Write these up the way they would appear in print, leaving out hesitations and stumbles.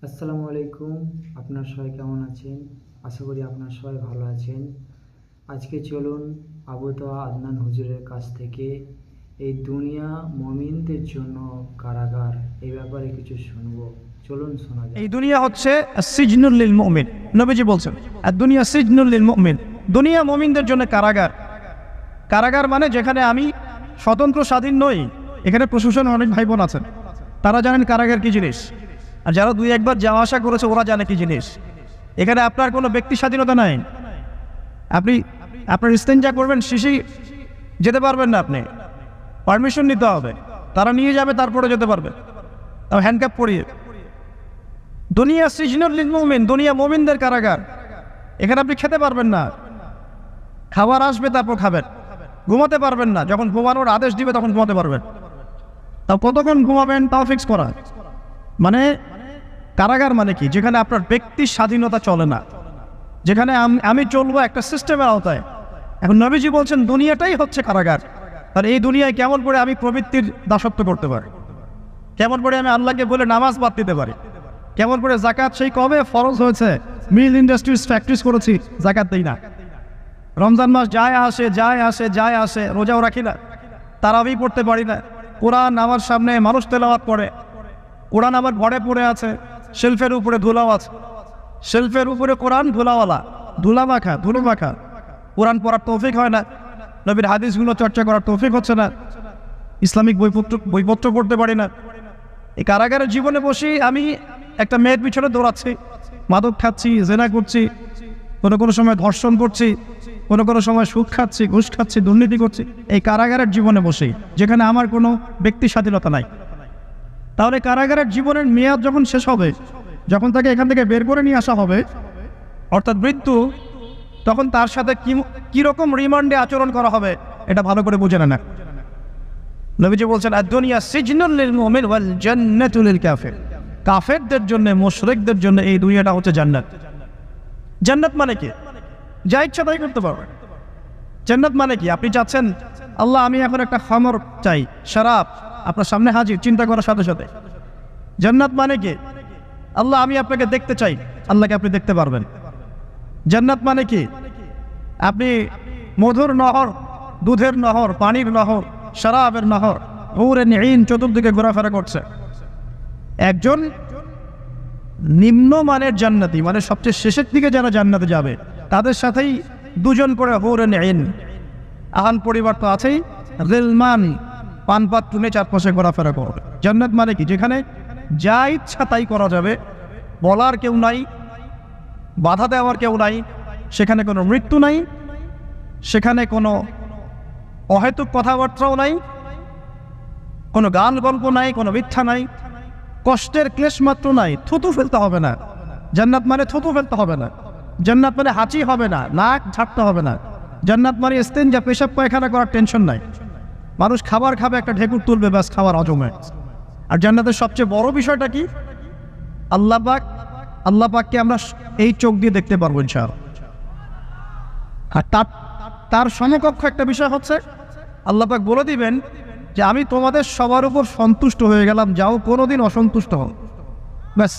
আসসালামু আলাইকুম। আপনার সবাই কেমন আছেন? আশা করি আপনার সবাই ভালো আছেন। আজকে চলুন আবু তোহা আদনান হুজুরের কাছ থেকে এই দুনিয়া মুমিনদের জন্য কারাগার এই ব্যাপারে কিছু শুনবো। চলুন শোনা যাক। এই দুনিয়া হচ্ছে সিজনুল লিল মুমিন। নবীজি বলছেন আর দুনিয়া সিজনুল লিল মুমিন, দুনিয়া মুমিনদের জন্য কারাগার। কারাগার মানে যেখানে আমি স্বতন্ত্র স্বাধীন নই। এখানে প্রশাসন অনেক ভাই বোন আছেন, তারা জানেন কারাগার কি জিনিস, আর যারা দুই একবার যাওয়া আসা করেছে ওরা জানে কি জিনিস। এখানে আপনার কোনো ব্যক্তি স্বাধীনতা নাই। আপনি আপনার ইস্তেঞ্জা করবেন, শিশি যেতে পারবেন না, আপনি পারমিশন নিতে হবে, তারা নিয়ে যাবে, তারপরে যেতে পারবে, তাও হ্যান্ডকাপ পরিয়ে। দুনিয়া সিজনুল লিল মুমিন, দুনিয়া মুমিনদের কারাগার। এখানে আপনি খেতে পারবেন না, খাবার আসবে তারপর খাবেন। ঘুমাতে পারবেন না, যখন ঘুমানোর আদেশ দিবে তখন ঘুমাতে পারবেন। তাও কতক্ষণ ঘুমাবেন তাও ফিক্স করা। মানে কারাগার মানে কি? যেখানে আপনার ব্যক্তির স্বাধীনতা চলে না, যেখানে আমি চলবো একটা সিস্টেমের আওতায়। এখন নবীজি বলছেন দুনিয়াটাই হচ্ছে কারাগার। আর এই দুনিয়ায় কেমন করে আমি প্রবৃত্তির দাসত্ব করতে পারি, কেমন করে আমি আল্লাহকে বলে নামাজ বাদ দিতে পারি, কেমন করে জাকাত সেই কবে ফরজ হয়েছে, মিল ইন্ডাস্ট্রিজ ফ্যাক্টরিজ করেছি, জাকাত দেই না। রমজান মাস যায় আসে, রোজাও রাখি না, তারাবি পড়তে পারি না। কোরআন আমার সামনে মানুষ তেলাওয়াত করে, কোরআন আমার ঘরে পড়ে আছে, শেলফের উপরে ধুলাও আছে, শেলফের উপরে কোরআন ধুলাওয়ালা, ধুলো মাখা। কোরআন পড়ার তৌফিক হয় না, নবীর হাদিসগুলো চর্চা করার তৌফিক হচ্ছে না, ইসলামিক বইপত্র পড়তে পারি না। এই কারাগারের জীবনে বসেই আমি একটা মেয়ের পিছনে দৌড়াচ্ছি, মাদক খাচ্ছি, জেনা করছি, কোনো সময় ধর্ষণ করছি, কোনো সময় সুদ খাচ্ছি, ঘুষ খাচ্ছি, দুর্নীতি করছি, এই কারাগারের জীবনে বসেই, যেখানে আমার কোনো ব্যক্তি স্বাধীনতা নাই। তাহলে কারাগারের জীবনের মেয়াদ যখন শেষ হবে, যখন তাকে এখান থেকে বের করে নিয়ে আসা হবে, অর্থাৎ মৃত্যু, তখন তার সাথে কিরকম রিমান্ডে আচরণ করা হবে এটা ভালো করে বুঝে না। নবীজি বলছেন আদ-দুনিয়া সিজনুল লিল মুমিন ওয়াল জান্নাতু লিল কাফির। কাফেরদের জন্য, মুশরিকদের জন্য এই দুনিয়াটা হচ্ছে জান্নাত। জান্নাত মানে কি? যা ইচ্ছা তাই করতে পারবে। জান্নাত মানে কি? আপনি চাচ্ছেন আল্লাহ আমি এখন একটা খামর চাই, শরাব আপনার সামনে হাজির, চিন্তা করার সাথে সাথে। জান্নাত মানে কি? আল্লাহ আমি আপনাকে দেখতে চাই, আল্লাহকে আপনি দেখতে পারবেন। জান্নাত মানে কি? আপনি মধুর নহর, দুধের নহর, পানির নহর, শরাবের নহর, হুরে নিন চতুর্দিকে ঘোরাফেরা করছে। একজন নিম্নমানের জান্নাতি, মানে সবচেয়ে শেষের দিকে যারা জান্নাতে যাবে, তাদের সাথেই দুজন করে হুরে নিন। আহান পরিবার তো আছেই, রিলমান পানপাত্র নিয়ে চারপাশে ঘোরাফেরা করবে। জান্নাত মানে কি? যেখানে যা ইচ্ছা তাই করা যাবে, বলার কেউ নাই, বাধা দেওয়ার কেউ নাই, সেখানে কোনো মৃত্যু নাই, সেখানে কোনো অহেতুক কথাবার্তাও নাই, কোনো গান গল্প নাই, কোনো মিথ্যা নাই, কষ্টের ক্লেশ মাত্র নাই, থুতু ফেলতে হবে না। জান্নাত মানে থুতু ফেলতে হবে না। জান্নাত মানে হাঁচি হবে না, নাক ঝাড়তে হবে না। জান্নাত মানে ইস্তেঞ্জা, পেশাব পায়খানা করার টেনশন নাই। মানুষ খাবার খাবে, একটা ঢেকুর তুলবে, ব্যাস খাবার হজমে। আর জান্নাতের সবচেয়ে বড় বিষয়টা কি? আল্লাহ পাককে আমরা এই চোখ দিয়ে দেখতে পারবো ইনশাআল্লাহ। আর তার সমকক্ষ একটা বিষয় হচ্ছে আল্লাহ পাক বলে দিবেন যে আমি তোমাদের সবার উপর সন্তুষ্ট হয়ে গেলাম, যাও কোনোদিন অসন্তুষ্ট হও। ব্যাস।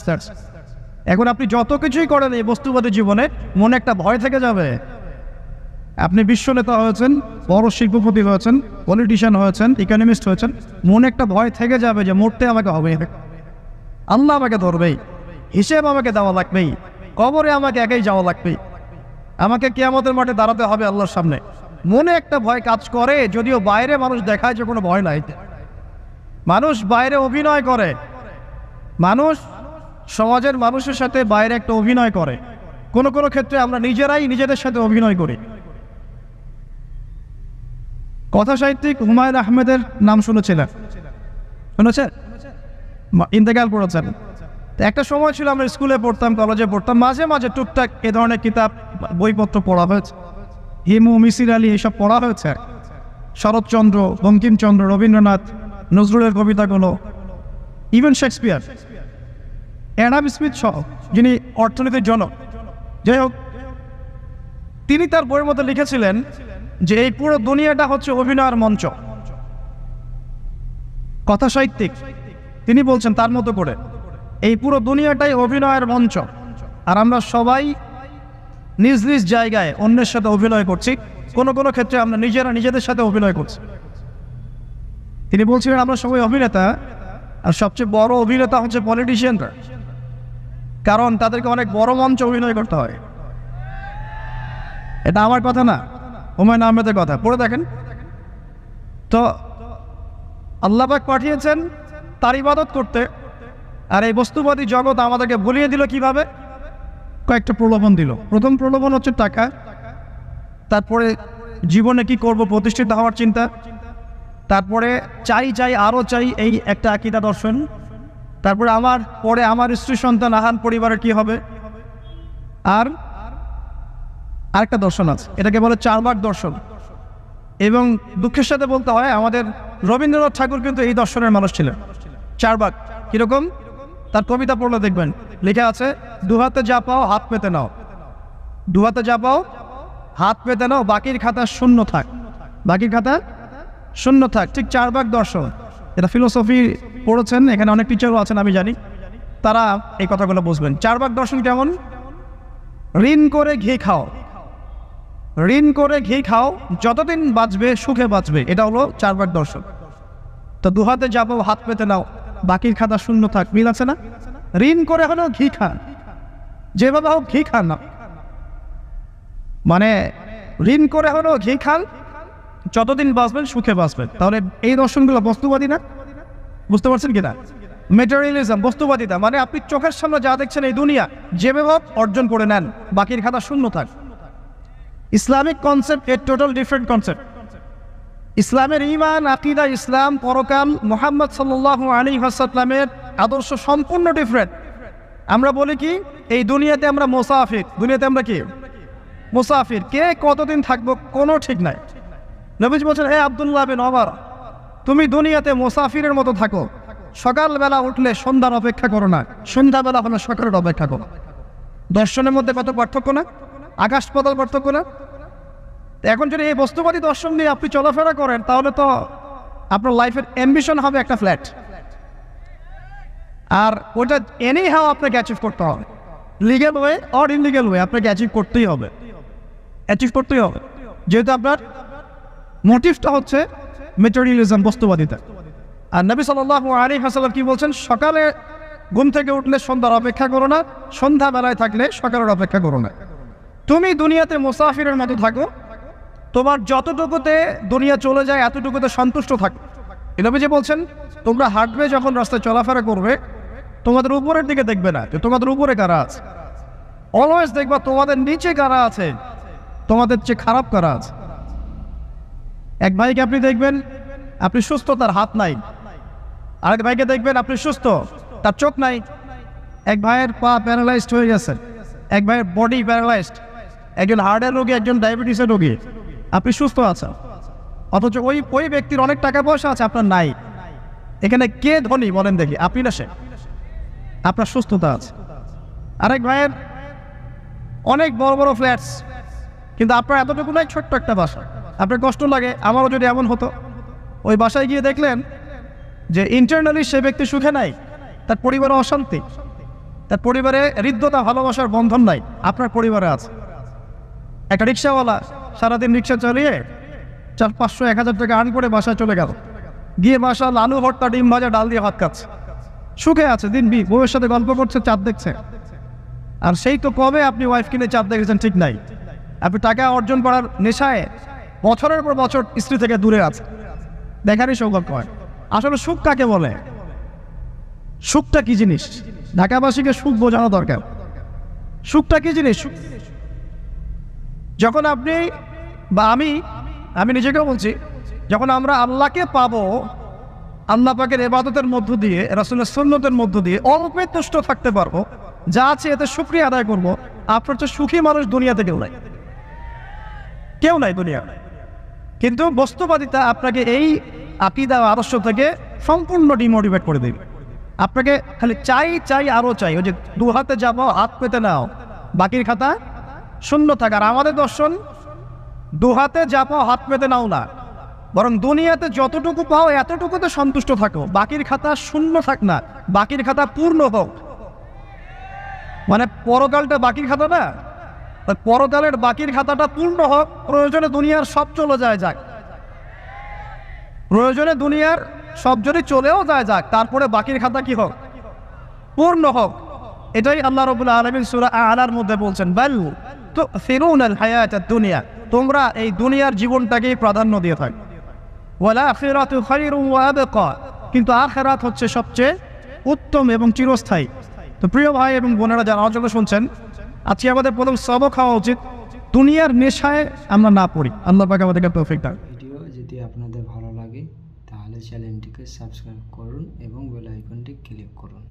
এখন আপনি যত কিছুই করেন এই বস্তুবাদী জীবনে, মনে একটা ভয় থেকে যাবে। আপনি বিশ্ব নেতা হয়েছেন, বড় শিল্পপতি হয়েছেন, পলিটিশিয়ান হয়েছেন, ইকোনমিস্ট হয়েছেন, মনে একটা ভয় থেকে যাবে যে মরতে আমাকে হবে, আল্লাহ আমাকে ধরবেই, হিসেব আমাকে দেওয়া লাগবেই, কবরে আমাকে একাই যাওয়া লাগবেই, আমাকে কিয়ামতের মাঠে দাঁড়াতে হবে আল্লাহর সামনে। মনে একটা ভয় কাজ করে, যদিও বাইরে মানুষ দেখায় যে কোনো ভয় নাই। মানুষ বাইরে অভিনয় করে, মানুষ সমাজের মানুষের সাথে বাইরে একটা অভিনয় করে। কোনো ক্ষেত্রে আমরা নিজেরাই নিজেদের সাথে অভিনয় করি। কথা সাহিত্যিক হুমায়ুন আহমেদের নাম শুনেছেন? ইন্তেকাল করেছেন। একটা সময় ছিল আমরা স্কুলে পড়তাম, কলেজে পড়তাম, মাঝে মাঝে টুকটাক এ ধরনের কিতাব, বইপত্র পড়া হয়েছে। হিমু, মিসির আলী এইসব পড়া হয়েছে। শরৎচন্দ্র, বঙ্কিমচন্দ্র, রবীন্দ্রনাথ, নজরুলের কবিতাগুলো, ইভেন শেক্সপিয়ার, অ্যাডাম স্মিথ সহ, যিনি অর্থনীতির জনক। যাই হোক, তিনি তার বইয়ের মধ্যে লিখেছিলেন যে এই পুরো দুনিয়াটা হচ্ছে অভিনয়ের মঞ্চ। কথা সাহিত্যিক তিনি বলছেন তার মতো করে এই পুরো দুনিয়াটাই অভিনয়ের মঞ্চ, আর আমরা সবাই নিজ নিজ জায়গায় অন্যের সাথে অভিনয় করছি। কোনো কোনো ক্ষেত্রে আমরা নিজেরা নিজেদের সাথে অভিনয় করছি। তিনি বলছিলেন আমরা সবাই অভিনেতা, আর সবচেয়ে বড় অভিনেতা হচ্ছে পলিটিশিয়ানরা, কারণ তাদেরকে অনেক বড় মঞ্চে অভিনয় করতে হয়। এটা আমার কথা না, হুমায়ুন আহমেদের কথা, পড়ে দেখেন তো। আল্লাহ পাক পাঠিয়েছেন তার ইবাদত করতে, আর এই বস্তুবাদী জগৎ আমাদেরকে ভুলিয়ে দিল কিভাবে? কয়েকটা প্রলোভন দিল। প্রথম প্রলোভন হচ্ছে টাকা, তারপরে জীবনে কি করব প্রতিষ্ঠিত হওয়ার চিন্তা, তারপরে চাই চাই আরও চাই এই একটা আকীদা দর্শন, তারপরে আমার স্ত্রী সন্তান আহান পরিবারের কি হবে, আর আরেকটা দর্শন আছে, এটাকে বলে চারবাক দর্শন। এবং দুঃখের সাথে বলতে হয় আমাদের রবীন্দ্রনাথ ঠাকুর কিন্তু এই দর্শনের মানুষ ছিলেন। চারবাক কিরকম? তার কবিতা পড়লে দেখবেন লেখা আছে, দুহাতে যা পাও হাত পেতে নাও, দুহাতে যা পাও হাত পেতে নাও, বাকির খাতা শূন্য থাক, বাকির খাতা শূন্য থাক। ঠিক চারবাক দর্শন। এটা ফিলোসফি পড়েছেন, এখানে অনেক টিচারও আছেন আমি জানি, তারা এই কথাগুলো বুঝবেন। চারবাক দর্শন কেমন? ঋণ করে ঘি খাও, ঋণ করে ঘি খাও, যতদিন বাঁচবে সুখে বাঁচবে, এটা হলো চারবাক দর্শন। তো দুহাতে যাবো হাত পেতে নাও, বাকির খাতা শূন্য থাক, মিল আছে না? ঋণ করে হলেও ঘি খান, যেভাবে হোক ঘি খান না, মানে ঋণ করে হলেও ঘি খান, যতদিন বাঁচবেন সুখে বাঁচবেন। তাহলে এই দর্শনগুলো বস্তুবাদী না? বুঝতে পারছেন কিনা? মেটেরিয়ালিজম, বস্তুবাদিতা, মানে আপনি চোখের সামনে যা দেখছেন এই দুনিয়া, যেভাবে অর্জন করে নেন, বাকির খাতা শূন্য থাক। ইসলামিক কনসেপ্ট এর টোটাল ডিফারেন্ট কনসেপ্ট। ইসলামের ঈমান, আকীদা, ইসলাম, পরকাল, মুহাম্মদ সাল্লাল্লাহু আলাইহি ওয়াসাল্লামের আদর্শ সম্পূর্ণ ডিফারেন্ট। আমরা বলি কি এই দুনিয়াতে আমরা মুসাফির, দুনিয়াতে আমরা কি মুসাফির, কে কতদিন থাকবো কোনো ঠিক নাই। নবীজি বলছেন, হে আব্দুল্লাহ বিন ওমর, তুমি দুনিয়াতে মুসাফিরের মতো থাকো, সকালবেলা উঠলে সন্ধ্যার অপেক্ষা করো না, সন্ধ্যাবেলা হলে সকালের অপেক্ষা করো। দর্শনের মধ্যে কত পার্থক্য না? আকাশ পাতাল পার্থক্য না? এখন যদি এই বস্তুবাদী দর্শন নিয়ে আপনি চলাফেরা করেন, তাহলে তো আপনার লাইফের অ্যাম্বিশন হবে একটা ফ্ল্যাট, আর ওটা এনি হাও আপনাকে অ্যাচিভ করতে হবে, legal way or illegal way আপনাকে অ্যাচিভ করতেই হবে, অ্যাচিভ করতেই হবে, যেহেতু আপনার মোটিভটা হচ্ছে মেটেরিয়ালিজম, বস্তুবাদিতা। আর নবী সাল্লাল্লাহু আলাইহি ওয়াসাল্লাম কি বলছেন? সকালে ঘুম থেকে উঠলে সন্ধ্যার অপেক্ষা করো না, সন্ধ্যাবেলায় থাকলে সকালের অপেক্ষা করো না। তুমি দুনিয়াতে মুসাফিরের মতো থাকো, তোমার যতটুকুতে দুনিয়া চলে যায় এতটুকুতে সন্তুষ্ট থাকো। নবীজি বলছেন, তোমরা হাঁটবে যখন রাস্তায় চলাফেরা করবে, তোমাদের উপরের দিকে দেখবে না যে তোমাদের উপরে কারা আছে, অলওয়েজ দেখবা তোমাদের নিচে কারা আছে, তোমাদের চেয়ে খারাপ কারা আছে। এক ভাইকে আপনি দেখবেন আপনি সুস্থ, তার হাত নাই। আরেক ভাইকে দেখবেন আপনি সুস্থ, তার চোখ নাই। এক ভাইয়ের পা প্যারালাইজড হয়ে গেছে, এক ভাইয়ের বডি প্যারালাইজড, একজন হার্টের রোগী, একজন ডায়াবেটিসের রোগী, আপনি সুস্থ আছেন, অথচ ওই ব্যক্তির অনেক টাকা পয়সা আছে, আপনার নাই। এখানে কে ধনী বলেন দেখি, আপনি না সে? আপনার সুস্থতা আছে। আরেক ভাইয়ের অনেক বড় বড় ফ্ল্যাটস, কিন্তু আপনার এতটুকু নাই, ছোট্ট একটা বাসা। আপনার কষ্ট লাগে, আমারও যদি এমন হতো। ওই বাসায় গিয়ে দেখলেন যে ইন্টারনালি সে ব্যক্তি সুখে নাই, তার পরিবারে অশান্তি, তার পরিবারে হৃদ্যতা ভালোবাসার বন্ধন নাই, আপনার পরিবারে আছে। একটা রিক্সাওয়ালা সারাদিন রিক্সা চালিয়ে 400-500-1000 টাকা আর্ন করে বাসায় চলে গেল, গিয়ে বাসায় আলু ভর্তা, ডিম ভাজা, ডাল দিয়ে ভাত খাচ্ছে, সুখে আছে, দিন বউয়ের সাথে গল্প করছে, চাঁদ দেখছে। আর সেই তো কবে আপনি ওয়াইফ কিনে চাঁদ দেখেছেন ঠিক নাই। আপনি টাকা অর্জন করার নেশায় বছরের পর বছর স্ত্রী থেকে দূরে আছে, দেখারই সৌভাগ্য হয়। আসলে সুখ কাকে বলে? সুখটা কি জিনিস? ঢাকাবাসীকে সুখ বোঝানো দরকার। সুখটা কি জিনিস? যখন আপনি বা আমি নিজেকেও বলছি, যখন আমরা আল্লাহকে পাবো, আল্লাহ পাকের ইবাদতের মধ্য দিয়ে, রাসূলের সুন্নতের মধ্য দিয়ে অল্পে তুষ্ট থাকতে পারবো, যা আছে এতে শুকরিয়া আদায় করবো, আপনার তো সুখী মানুষ দুনিয়াতে কেউ নাই, কেউ নাই দুনিয়া। কিন্তু বস্তুবাদিতা আপনাকে এই আকীদা আদর্শ থেকে সম্পূর্ণ ডিমোটিভেট করে দেবে। আপনাকে খালি চাই আরও চাই, ওই যে দু হাতে যাবো হাত পেতে নাও, বাকির খাতা শূন্য থাক। আর আমাদের দর্শন দু হাতে যাবো হাত পেতে নাও না, বরং দুনিয়াতে যতটুকু পাও এতটুকুতে সন্তুষ্ট থাকো, বাকির খাতা শূন্য থাক না, বাকির খাতা পূর্ণ হোক। মানে পরকালটা বাকির খাতা না, তাই পরকালের বাকির খাতাটা পূর্ণ হোক, প্রয়োজনে দুনিয়ার সব চলে যায় যাক, প্রয়োজনে দুনিয়ার সব যদি চলেও যায় যাক, তারপরে বাকির খাতা কি হোক, পূর্ণ হোক। এটাই আল্লাহ রাব্বুল আলামিন সূরা আ'লার মধ্যে বলছেন, বাল তু'থিরুনাল হায়াতাদ দুনিয়া, তোমরা এই দুনিয়ার জীবনটাকেই প্রাধান্য দিয়ে থাকো, ওয়াল আখিরাতু খায়রুন ওয়া আবকা, কিন্তু আখিরাত হচ্ছে সবচেয়ে উত্তম এবং চিরস্থায়ী। তো প্রিয় ভাই এবং বোনেরা যারা আমার জন্য শুনছেন, আজকে আমাদের প্রথম সবক হওয়া উচিত দুনিয়ার নেশায় আমরা না পড়ি। আল্লাহ পাক আমাদেরকে তৌফিক দান। ভিডিও যদি আপনাদের ভালো লাগে তাহলে চ্যানেলটিকে সাবস্ক্রাইব করুন এবং বেল আইকনটি ক্লিক করুন।